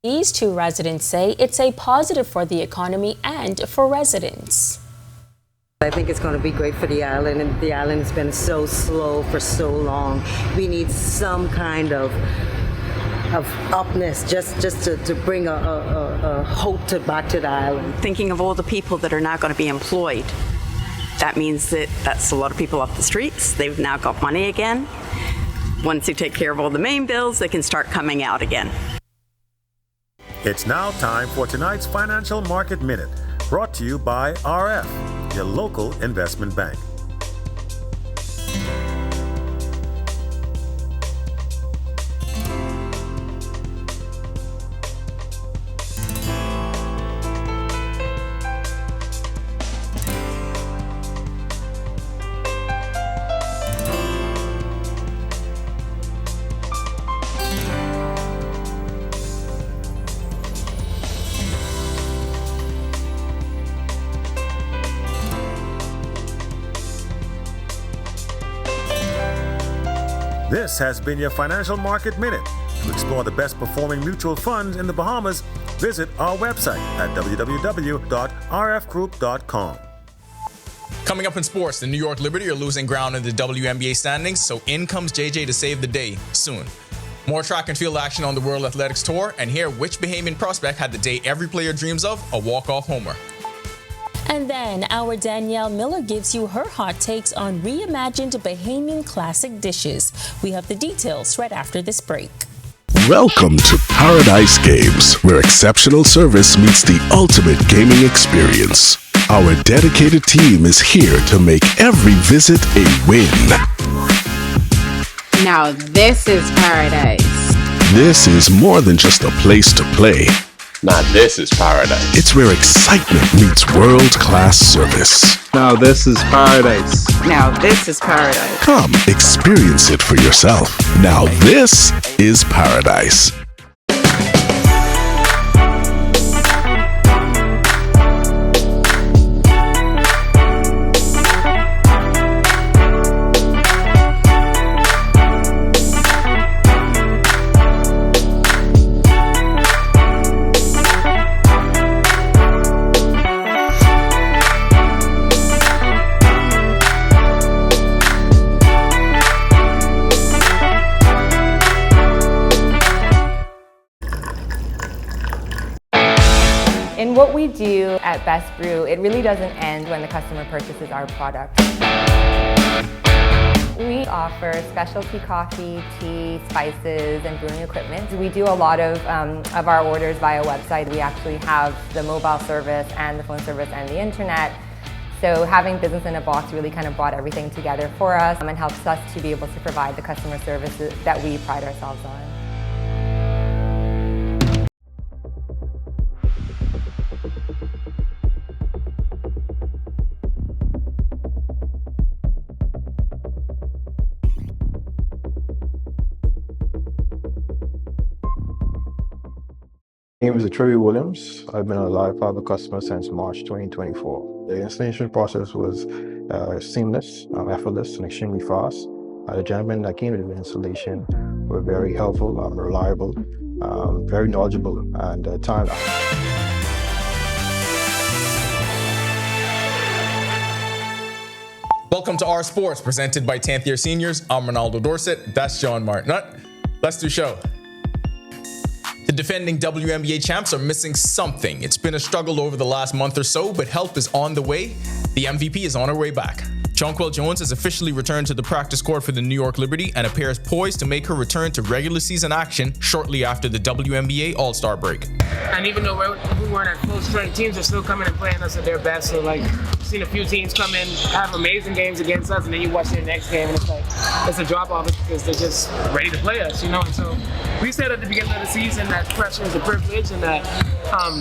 These two residents say it's a positive for the economy and for residents. I think it's going to be great for the island, and the island has been so slow for so long. We need some kind of upness just to bring a hope back to the island. Thinking of all the people that are now going to be employed. That means that's a lot of people off the streets. They've now got money again. Once they take care of all the main bills, they can start coming out again. It's now time for tonight's Financial Market Minute, brought to you by RF, your local investment bank. This has been your Financial Market Minute. To explore the best performing mutual funds in the Bahamas, visit our website at www.rfgroup.com. Coming up in sports, the New York Liberty are losing ground in the WNBA standings, so in comes JJ to save the day soon. More track and field action on the World Athletics Tour, and hear which Bahamian prospect had the day every player dreams of, a walk-off homer. And then our Danielle Miller gives you her hot takes on reimagined Bahamian classic dishes. We have the details right after this break. Welcome to Paradise Games, where exceptional service meets the ultimate gaming experience. Our dedicated team is here to make every visit a win. Now this is paradise. This is more than just a place to play. Now this is paradise. It's where excitement meets world-class service. Now this is paradise. Now this is paradise. Come experience it for yourself. Now this is paradise. In what we do at Best Brew, it really doesn't end when the customer purchases our product. We offer specialty coffee, tea, spices, and brewing equipment. We do a lot of our orders via website. We actually have the mobile service and the phone service and the internet. So having business in a box really kind of brought everything together for us and helps us to be able to provide the customer service that we pride ourselves on. My name is Troy Williams. I've been a live fiber customer since March 2024. The installation process was seamless, effortless, and extremely fast. The gentlemen that came to the installation were very helpful, reliable, very knowledgeable, and time. Welcome to Our Sports, presented by 10th Year Seniors. I'm Ronaldo Dorset. That's John Martinot. Let's do show. The defending WNBA champs are missing something. It's been a struggle over the last month or so, but help is on the way. The MVP is on her way back. Jonquel Jones has officially returned to the practice court for the New York Liberty and appears poised to make her return to regular season action shortly after the WNBA All-Star break. And even though we weren't at full strength, teams are still coming and playing us at their best. So like, I've seen a few teams come in, have amazing games against us, and then you watch their next game and it's like, it's a drop off because they're just ready to play us, you know? And so we said at the beginning of the season that pressure is a privilege and that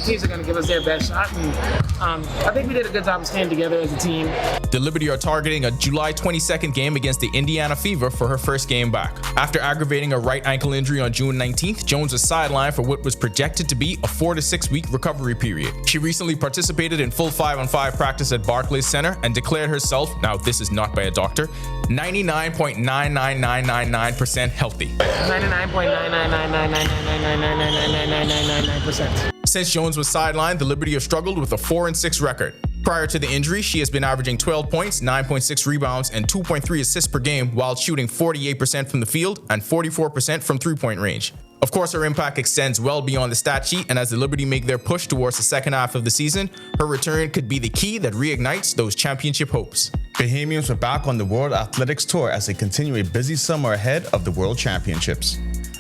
teams are going to give us their best shot. And I think we did a good job of staying together as a team. The Liberty are targeting a July 22nd game against the Indiana Fever for her first game back. After aggravating a right ankle injury on June 19th, Jones was sidelined for what was projected to be a 4 to 6 week recovery period. She recently participated in full 5-on-5 practice at Barclays Center and declared herself, now this is not by a doctor, 99.99999% healthy. 99.9999999999999%. Since Jones was sidelined, the Liberty have struggled with a 4-6 record. Prior to the injury, she has been averaging 12 points, 9.6 rebounds, and 2.3 assists per game while shooting 48% from the field and 44% from three-point range. Of course, her impact extends well beyond the stat sheet, and as the Liberty make their push towards the second half of the season, her return could be the key that reignites those championship hopes. Bahamians are back on the World Athletics Tour as they continue a busy summer ahead of the World Championships.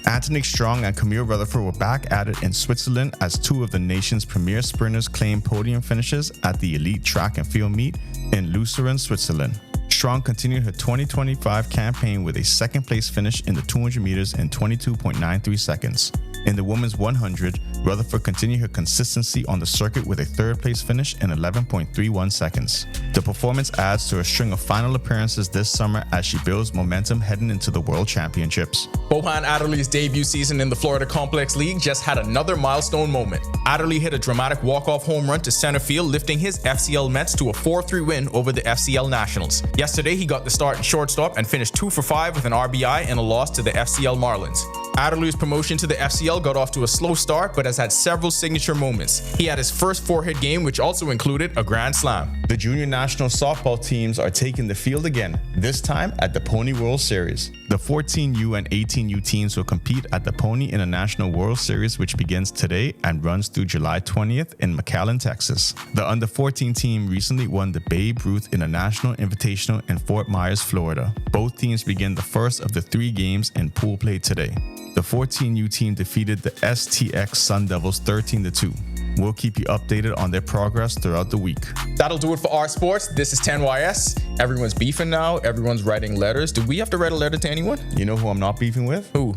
Anthony Strong and Camille Rutherford were back at it in Switzerland as two of the nation's premier sprinters claimed podium finishes at the elite track and field meet in Lucerne, Switzerland. Strong continued her 2025 campaign with a second-place finish in the 200 meters in 22.93 seconds. In the women's 100, Rutherford continued her consistency on the circuit with a third-place finish in 11.31 seconds. The performance adds to a string of final appearances this summer as she builds momentum heading into the World Championships. Bohan Adderley's debut season in the Florida Complex League just had another milestone moment. Adderley hit a dramatic walk-off home run to center field, lifting his FCL Mets to a 4-3 win over the FCL Nationals. Yesterday, he got the start at shortstop and finished 2 for 5 with an RBI in a loss to the FCL Marlins. Adderley's promotion to the FCL got off to a slow start, but has had several signature moments. He had his first 4-hit game, which also included a grand slam. The junior national softball teams are taking the field again, this time at the Pony World Series. The 14U and 18U teams will compete at the Pony International World Series, which begins today and runs through July 20th in McAllen, Texas. The under-14 team recently won the Babe Ruth International Invitational in Fort Myers, Florida. Both teams begin the first of the 3 games in pool play today. The 14U team defeated the STX Sun Devils 13-2. We'll keep you updated on their progress throughout the week. That'll do it for our sports. This is 10YS. Everyone's beefing now. Everyone's writing letters. Do we have to write a letter to anyone? You know who I'm not beefing with? Who?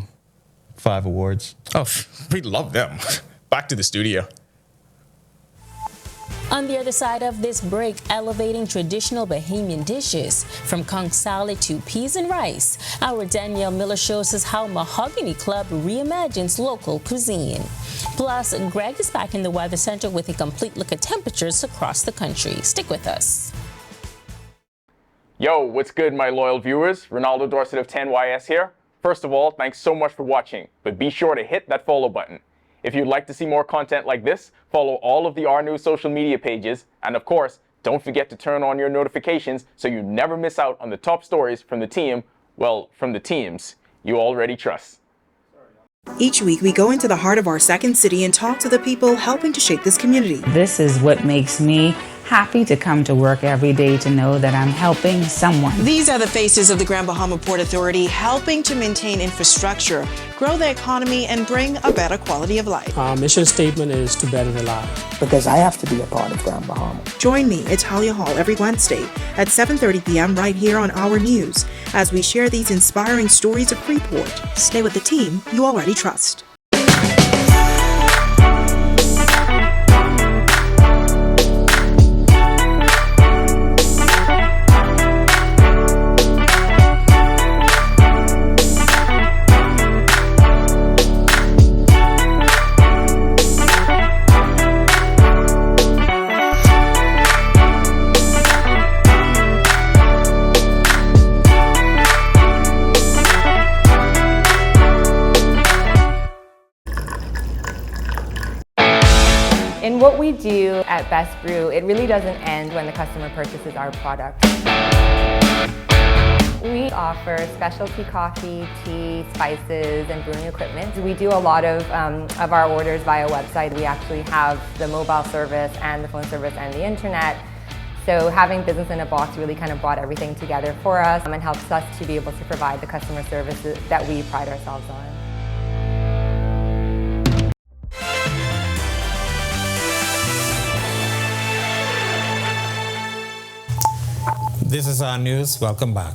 5 Awards. Oh, we love them. Back to the studio. On the other side of this break, elevating traditional Bahamian dishes, from conch salad to peas and rice, our Danielle Miller shows us how Mahogany Club reimagines local cuisine. Plus, Greg is back in the Weather Center with a complete look at temperatures across the country. Stick with us. Yo, what's good, my loyal viewers? Ronaldo Dorset of 10YS here. First of all, thanks so much for watching, but be sure to hit that follow button. If you'd like to see more content like this, follow all of the Our News social media pages, and of course, don't forget to turn on your notifications so you never miss out on the top stories from the team, well, from the teams you already trust. Each week, we go into the heart of our second city and talk to the people helping to shape this community. This is what makes me happy to come to work every day, to know that I'm helping someone. These are the faces of the Grand Bahama Port Authority, helping to maintain infrastructure, grow the economy, and bring a better quality of life. Our mission statement is to better the lives. Because I have to be a part of Grand Bahama. Join me at Talia Hall every Wednesday at 7:30 p.m. right here on Our News as we share these inspiring stories of Freeport. Stay with the team you already trust. In what we do at Best Brew, it really doesn't end when the customer purchases our product. We offer specialty coffee, tea, spices, and brewing equipment. We do a lot of our orders via website. We actually have the mobile service and the phone service and the internet. So having business in a box really kind of brought everything together for us and helps us to be able to provide the customer services that we pride ourselves on. This is Our News. Welcome back.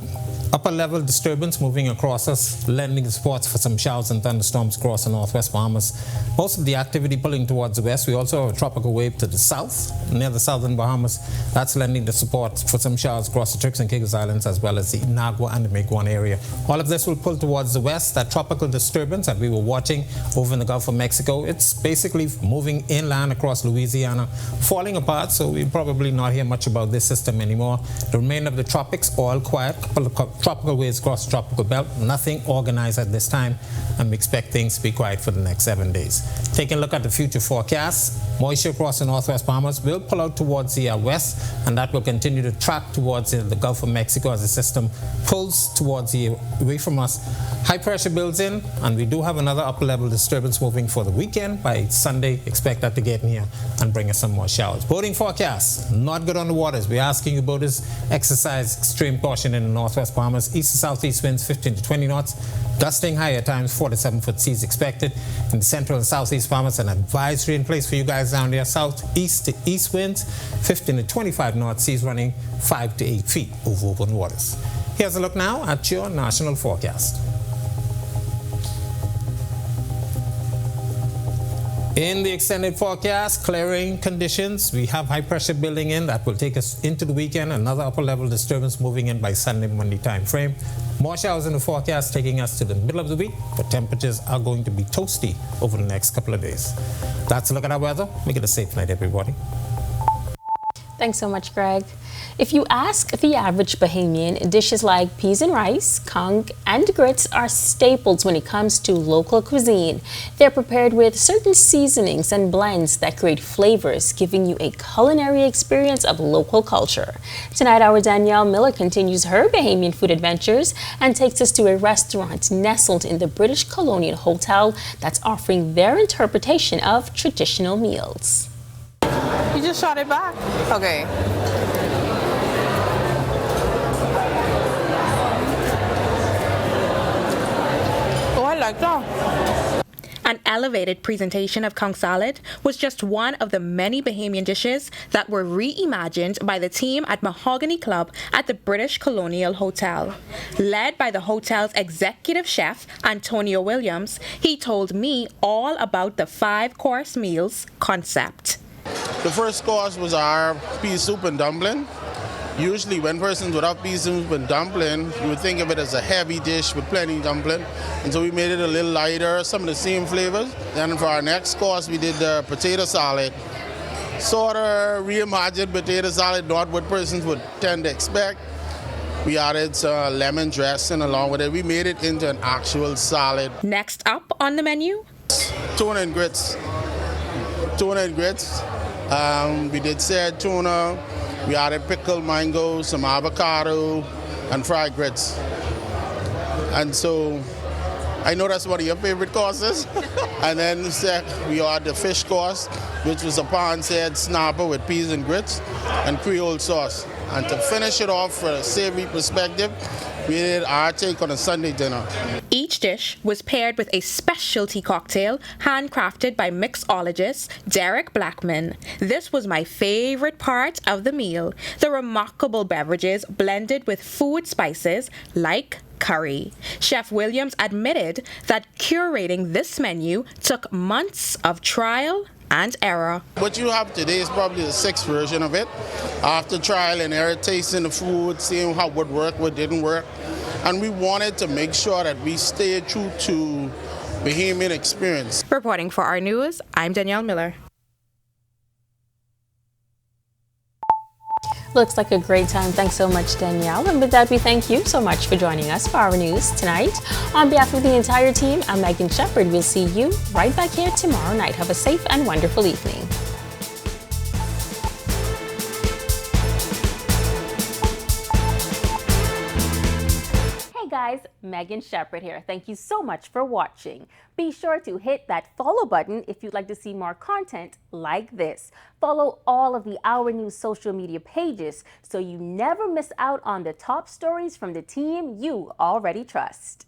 Upper level disturbance moving across us, lending support for some showers and thunderstorms across the northwest Bahamas. Most of the activity pulling towards the west. We also have a tropical wave to the south, near the southern Bahamas. That's lending the support for some showers across the Turks and Caicos Islands, as well as the Inagua and the Meguan area. All of this will pull towards the west. That tropical disturbance that we were watching over in the Gulf of Mexico, it's basically moving inland across Louisiana, falling apart, so we'll probably not hear much about this system anymore. The remainder end of the tropics, all quiet, couple of tropical waves across the tropical belt, nothing organized at this time, and we expect things to be quiet for the next 7 days. Taking a look at the future forecast, moisture across the northwest Bahamas will pull out towards the west, and that will continue to track towards the Gulf of Mexico as the system pulls towards away from us. High pressure builds in, and we do have another upper level disturbance moving for the weekend. By Sunday, expect that to get in here and bring us some more showers. Boating forecast, not good on the waters. We're asking you boaters, exercise extreme caution in the northwest Bahamas. East to southeast winds 15 to 20 knots. Gusting high at times, 4 to 7 foot seas expected. In the central and southeast Bahamas, an advisory in place for you guys down there. Southeast to east winds, 15 to 25 knots, seas running 5 to 8 feet over open waters. Here's a look now at your national forecast. In the extended forecast, clearing conditions, we have high pressure building in that will take us into the weekend. Another upper level disturbance moving in by Sunday, Monday time frame. More showers in the forecast taking us to the middle of the week, but temperatures are going to be toasty over the next couple of days. That's a look at our weather. Make it a safe night, everybody. Thanks so much, Greg. If you ask the average Bahamian, dishes like peas and rice, conch, and grits are staples when it comes to local cuisine. They're prepared with certain seasonings and blends that create flavors, giving you a culinary experience of local culture. Tonight, our Danielle Miller continues her Bahamian food adventures and takes us to a restaurant nestled in the British Colonial Hotel that's offering their interpretation of traditional meals. You just shot it back? Okay. Oh, I like that. An elevated presentation of conch salad was just one of the many Bahamian dishes that were reimagined by the team at Mahogany Club at the British Colonial Hotel. Led by the hotel's executive chef, Antonio Williams, he told me all about the 5-course meals concept. The first course was our pea soup and dumpling. Usually when persons would have pea soup and dumpling, you would think of it as a heavy dish with plenty of dumpling. And so we made it a little lighter, some of the same flavors. Then for our next course, we did the potato salad. Sort of reimagined potato salad, not what persons would tend to expect. We added some lemon dressing along with it. We made it into an actual salad. Next up on the menu? Tuna and grits. Tuna and grits. We did said tuna, we added pickled mango, some avocado, and fried grits. And so, I know that's one of your favorite courses. And then we had the fish course, which was a pond-seared snapper with peas and grits and Creole sauce. And to finish it off from a savory perspective, we did our take on a Sunday dinner. Each dish was paired with a specialty cocktail handcrafted by mixologist Derek Blackman. This was my favorite part of the meal. The remarkable beverages blended with food spices like curry. Chef Williams admitted that curating this menu took months of trial and error. What you have today is probably the 6th version of it. After trial and error, tasting the food, seeing how would work, what didn't work. And we wanted to make sure that we stayed true to Bahamian experience. Reporting for our news, I'm Danielle Miller. Looks like a great time. Thanks so much, Danielle. And with that, we thank you so much for joining us for our news tonight. On behalf of the entire team, I'm Megan Shepherd. We'll see you right back here tomorrow night. Have a safe and wonderful evening. Hey guys, Megan Shepherd here. Thank you so much for watching. Be sure to hit that follow button if you'd like to see more content like this. Follow all of the Our News social media pages so you never miss out on the top stories from the team you already trust.